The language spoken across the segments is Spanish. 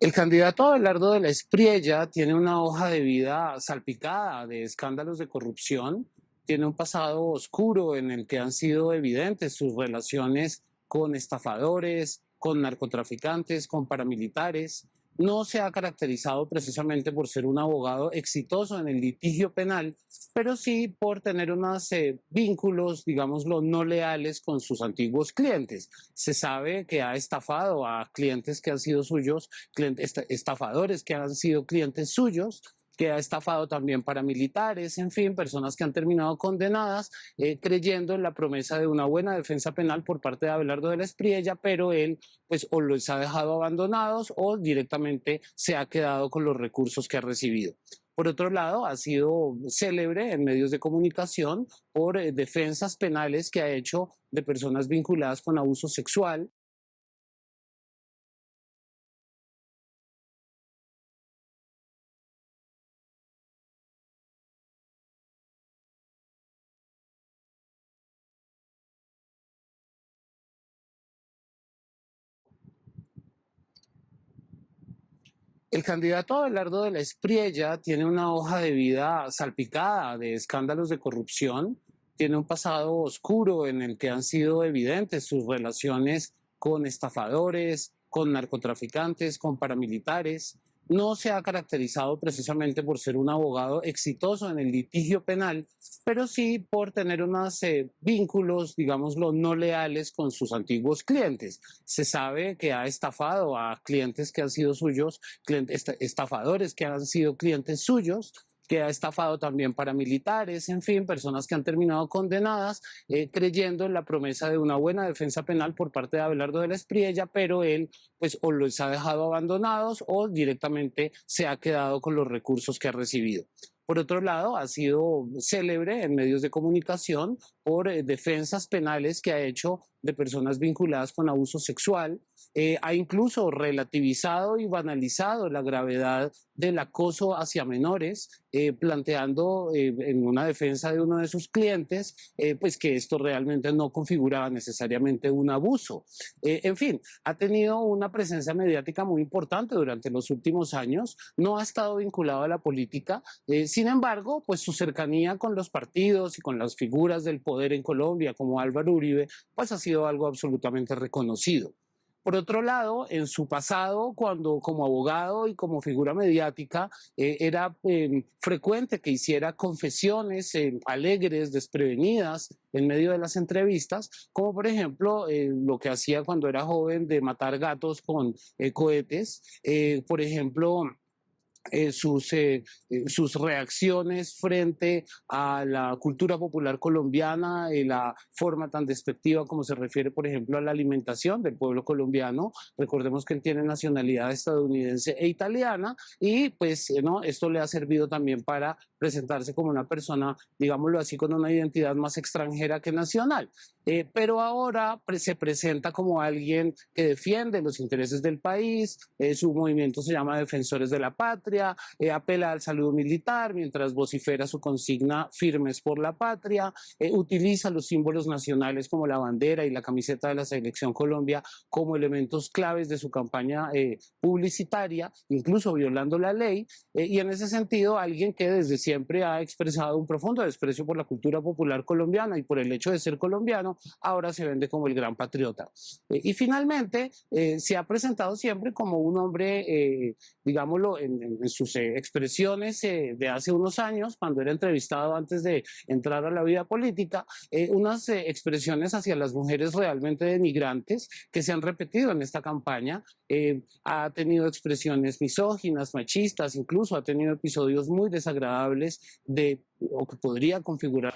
El candidato Abelardo de la Espriella tiene una hoja de vida salpicada de escándalos de corrupción, tiene un pasado oscuro en el que han sido evidentes sus relaciones con estafadores, con narcotraficantes, con paramilitares. No se ha caracterizado precisamente por ser un abogado exitoso en el litigio penal, pero sí por tener unos vínculos, digámoslo, no leales con sus antiguos clientes. Se sabe que ha estafado a clientes que han sido suyos, estafadores que han sido clientes suyos, que ha estafado también paramilitares, en fin, personas que han terminado condenadas, creyendo en la promesa de una buena defensa penal por parte de Abelardo de la Espriella, pero él pues o los ha dejado abandonados o directamente se ha quedado con los recursos que ha recibido. Por otro lado, ha sido célebre en medios de comunicación por defensas penales que ha hecho de personas vinculadas con abuso sexual. El candidato Abelardo de la Espriella tiene una hoja de vida salpicada de escándalos de corrupción, tiene un pasado oscuro en el que han sido evidentes sus relaciones con estafadores, con narcotraficantes, con paramilitares. No se ha caracterizado precisamente por ser un abogado exitoso en el litigio penal, pero sí por tener unos vínculos, digámoslo, no leales con sus antiguos clientes. Se sabe que ha estafado a clientes que han sido suyos, estafadores que han sido clientes suyos, que ha estafado también paramilitares, en fin, personas que han terminado condenadas, creyendo en la promesa de una buena defensa penal por parte de Abelardo de la Espriella, pero él pues o los ha dejado abandonados o directamente se ha quedado con los recursos que ha recibido. Por otro lado, ha sido célebre en medios de comunicación por defensas penales que ha hecho de personas vinculadas con abuso sexual. Ha incluso relativizado y banalizado la gravedad del acoso hacia menores, planteando en una defensa de uno de sus clientes, pues que esto realmente no configuraba necesariamente un abuso. En fin, ha tenido una presencia mediática muy importante durante los últimos años, no ha estado vinculado a la política, sin embargo, pues su cercanía con los partidos y con las figuras del poder en Colombia, como Álvaro Uribe, pues ha sido algo absolutamente reconocido. Por otro lado, en su pasado, cuando como abogado y como figura mediática, era frecuente que hiciera confesiones alegres, desprevenidas, en medio de las entrevistas, como por ejemplo lo que hacía cuando era joven de matar gatos con cohetes, por ejemplo, sus reacciones frente a la cultura popular colombiana y la forma tan despectiva como se refiere, por ejemplo, a la alimentación del pueblo colombiano. Recordemos que él tiene nacionalidad estadounidense e italiana y pues ¿no? Esto le ha servido también para presentarse como una persona, digámoslo así, con una identidad más extranjera que nacional. Pero ahora se presenta como alguien que defiende los intereses del país, su movimiento se llama Defensores de la Patria, apela al saludo militar mientras vocifera su consigna Firmes por la Patria, utiliza los símbolos nacionales como la bandera y la camiseta de la Selección Colombia como elementos claves de su campaña publicitaria, incluso violando la ley, y en ese sentido alguien que desde siempre ha expresado un profundo desprecio por la cultura popular colombiana y por el hecho de ser colombiano, ahora se vende como el gran patriota. Y finalmente se ha presentado siempre como un hombre, digámoslo, en sus expresiones de hace unos años, cuando era entrevistado antes de entrar a la vida política, unas expresiones hacia las mujeres realmente denigrantes que se han repetido en esta campaña. Ha tenido expresiones misóginas, machistas, incluso ha tenido episodios muy desagradables de o que podría configurar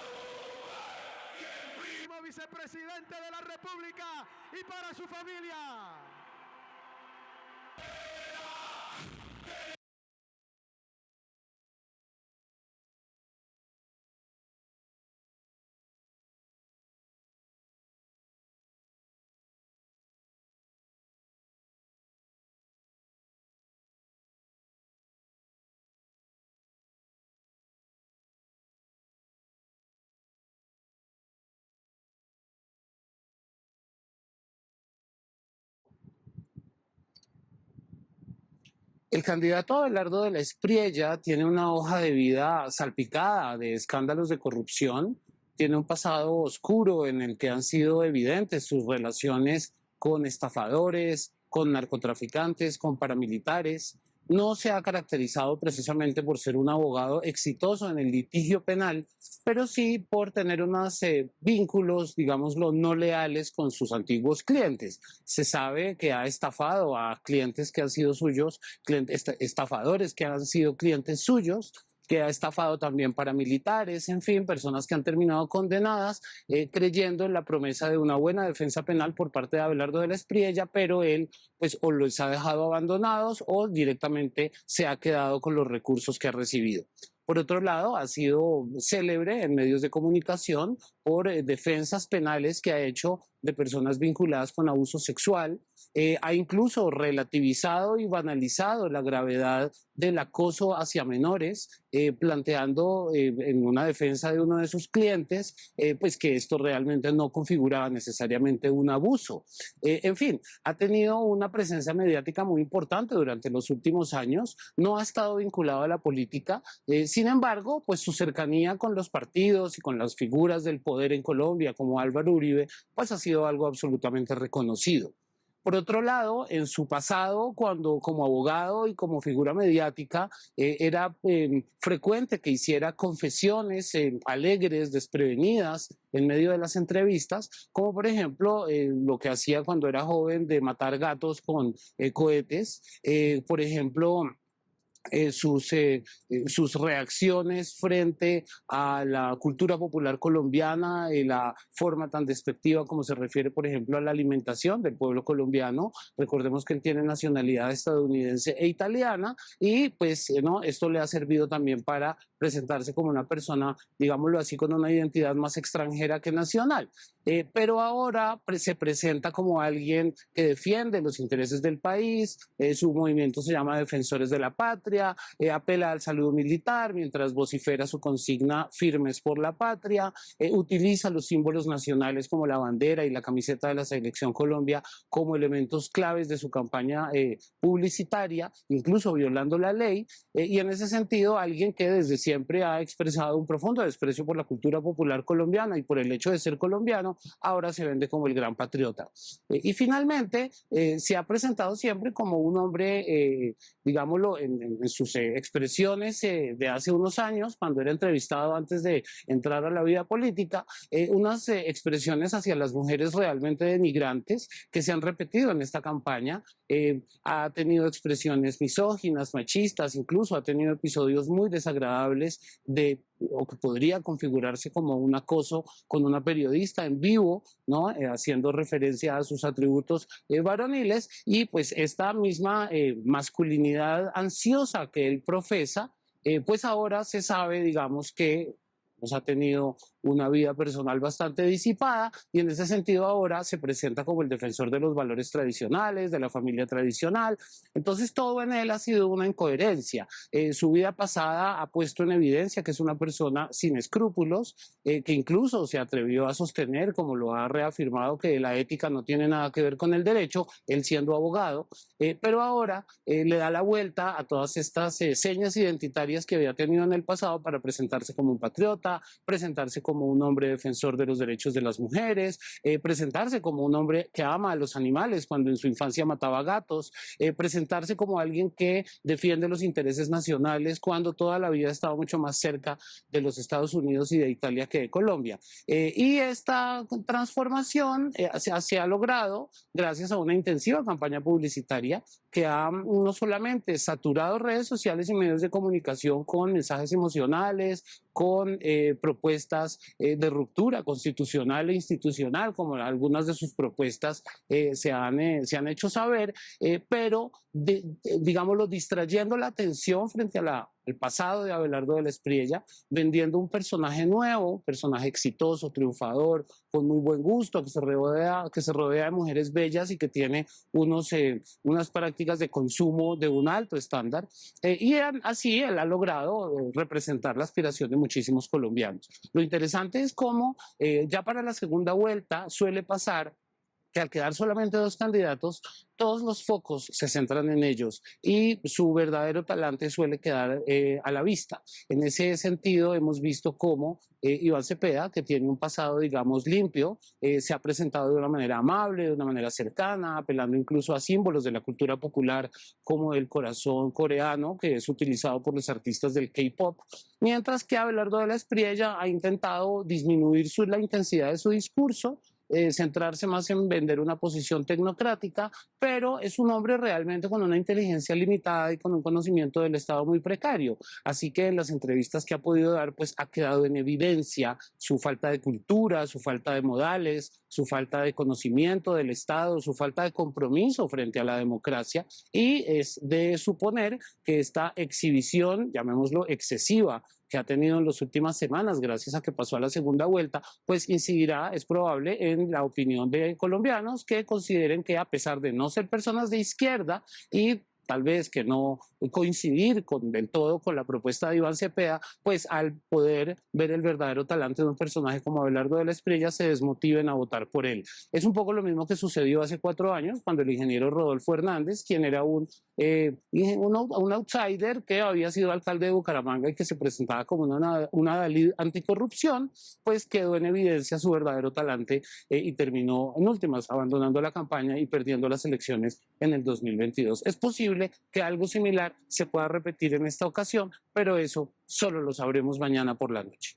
vicepresidente de la República y para su familia. El candidato Abelardo de la Espriella tiene una hoja de vida salpicada de escándalos de corrupción, tiene un pasado oscuro en el que han sido evidentes sus relaciones con estafadores, con narcotraficantes, con paramilitares. No se ha caracterizado precisamente por ser un abogado exitoso en el litigio penal, pero sí por tener unos vínculos, digámoslo, no leales con sus antiguos clientes. Se sabe que ha estafado a clientes que han sido suyos, estafadores que han sido clientes suyos, que ha estafado también paramilitares, en fin, personas que han terminado condenadas, creyendo en la promesa de una buena defensa penal por parte de Abelardo de la Espriella, pero él pues o los ha dejado abandonados o directamente se ha quedado con los recursos que ha recibido. Por otro lado, ha sido célebre en medios de comunicación por defensas penales que ha hecho de personas vinculadas con abuso sexual. Ha incluso relativizado y banalizado la gravedad del acoso hacia menores, planteando en una defensa de uno de sus clientes, pues que esto realmente no configuraba necesariamente un abuso. En fin, ha tenido una presencia mediática muy importante durante los últimos años, no ha estado vinculado a la política, sin embargo, pues su cercanía con los partidos y con las figuras del poder en Colombia, como Álvaro Uribe, pues ha sido algo absolutamente reconocido. Por otro lado, en su pasado, cuando como abogado y como figura mediática, era frecuente que hiciera confesiones alegres, desprevenidas, en medio de las entrevistas, como por ejemplo lo que hacía cuando era joven de matar gatos con cohetes, por ejemplo, sus reacciones frente a la cultura popular colombiana, la forma tan despectiva como se refiere, por ejemplo, a la alimentación del pueblo colombiano. Recordemos que él tiene nacionalidad estadounidense e italiana y pues ¿no? Esto le ha servido también para presentarse como una persona, digámoslo así, con una identidad más extranjera que nacional. Pero ahora se presenta como alguien que defiende los intereses del país, su movimiento se llama Defensores de la Patria, apela al saludo militar mientras vocifera su consigna Firmes por la Patria, utiliza los símbolos nacionales como la bandera y la camiseta de la Selección Colombia como elementos claves de su campaña publicitaria, incluso violando la ley, y en ese sentido alguien que desde siempre ha expresado un profundo desprecio por la cultura popular colombiana y por el hecho de ser colombiano, ahora se vende como el gran patriota. Y finalmente se ha presentado siempre como un hombre, digámoslo, en sus expresiones de hace unos años, cuando era entrevistado antes de entrar a la vida política, unas expresiones hacia las mujeres realmente denigrantes que se han repetido en esta campaña. Ha tenido expresiones misóginas, machistas, incluso ha tenido episodios muy desagradables o que podría configurarse como un acoso con una periodista en vivo, ¿no? Haciendo referencia a sus atributos varoniles y pues esta misma masculinidad ansiosa que él profesa, pues ahora se sabe, digamos, que ha tenido una vida personal bastante disipada y en ese sentido ahora se presenta como el defensor de los valores tradicionales, de la familia tradicional. Entonces todo en él ha sido una incoherencia. Su vida pasada ha puesto en evidencia que es una persona sin escrúpulos, que incluso se atrevió a sostener, como lo ha reafirmado, que la ética no tiene nada que ver con el derecho, él siendo abogado, pero ahora le da la vuelta a todas estas señas identitarias que había tenido en el pasado para presentarse como un patriota, presentarse como un hombre defensor de los derechos de las mujeres, presentarse como un hombre que ama a los animales cuando en su infancia mataba gatos, presentarse como alguien que defiende los intereses nacionales cuando toda la vida estaba mucho más cerca de los Estados Unidos y de Italia que de Colombia. Y esta transformación se ha logrado gracias a una intensiva campaña publicitaria que ha no solamente saturado redes sociales y medios de comunicación con mensajes emocionales, con propuestas de ruptura constitucional e institucional, como algunas de sus propuestas se han hecho saber, pero digámoslo, distrayendo la atención frente a el pasado de Abelardo de la Espriella, vendiendo un personaje nuevo, un personaje exitoso, triunfador, con muy buen gusto, que se rodea de mujeres bellas y que tiene unas prácticas de consumo de un alto estándar. Y así él ha logrado representar la aspiración de muchísimos colombianos. Lo interesante es cómo ya para la segunda vuelta suele pasar que al quedar solamente dos candidatos, todos los focos se centran en ellos y su verdadero talante suele quedar a la vista. En ese sentido, hemos visto cómo Iván Cepeda, que tiene un pasado, digamos, limpio, se ha presentado de una manera amable, de una manera cercana, apelando incluso a símbolos de la cultura popular como el corazón coreano, que es utilizado por los artistas del K-pop, mientras que Abelardo de la Espriella ha intentado disminuir la intensidad de su discurso, centrarse más en vender una posición tecnocrática, pero es un hombre realmente con una inteligencia limitada y con un conocimiento del Estado muy precario. Así que en las entrevistas que ha podido dar, pues ha quedado en evidencia su falta de cultura, su falta de modales, su falta de conocimiento del Estado, su falta de compromiso frente a la democracia, y es de suponer que esta exhibición, llamémoslo excesiva, que ha tenido en las últimas semanas, gracias a que pasó a la segunda vuelta, pues incidirá, es probable, en la opinión de colombianos que consideren que, a pesar de no ser personas de izquierda y tal vez que no coincidir del todo con la propuesta de Iván Cepeda, pues al poder ver el verdadero talante de un personaje como Abelardo de la Espriella se desmotiven a votar por él. Es un poco lo mismo que sucedió hace 4 años cuando el ingeniero Rodolfo Hernández, quien era un outsider que había sido alcalde de Bucaramanga y que se presentaba como una Dalí anticorrupción, pues quedó en evidencia su verdadero talante y terminó en últimas abandonando la campaña y perdiendo las elecciones en el 2022. Es posible que algo similar se pueda repetir en esta ocasión, pero eso solo lo sabremos mañana por la noche.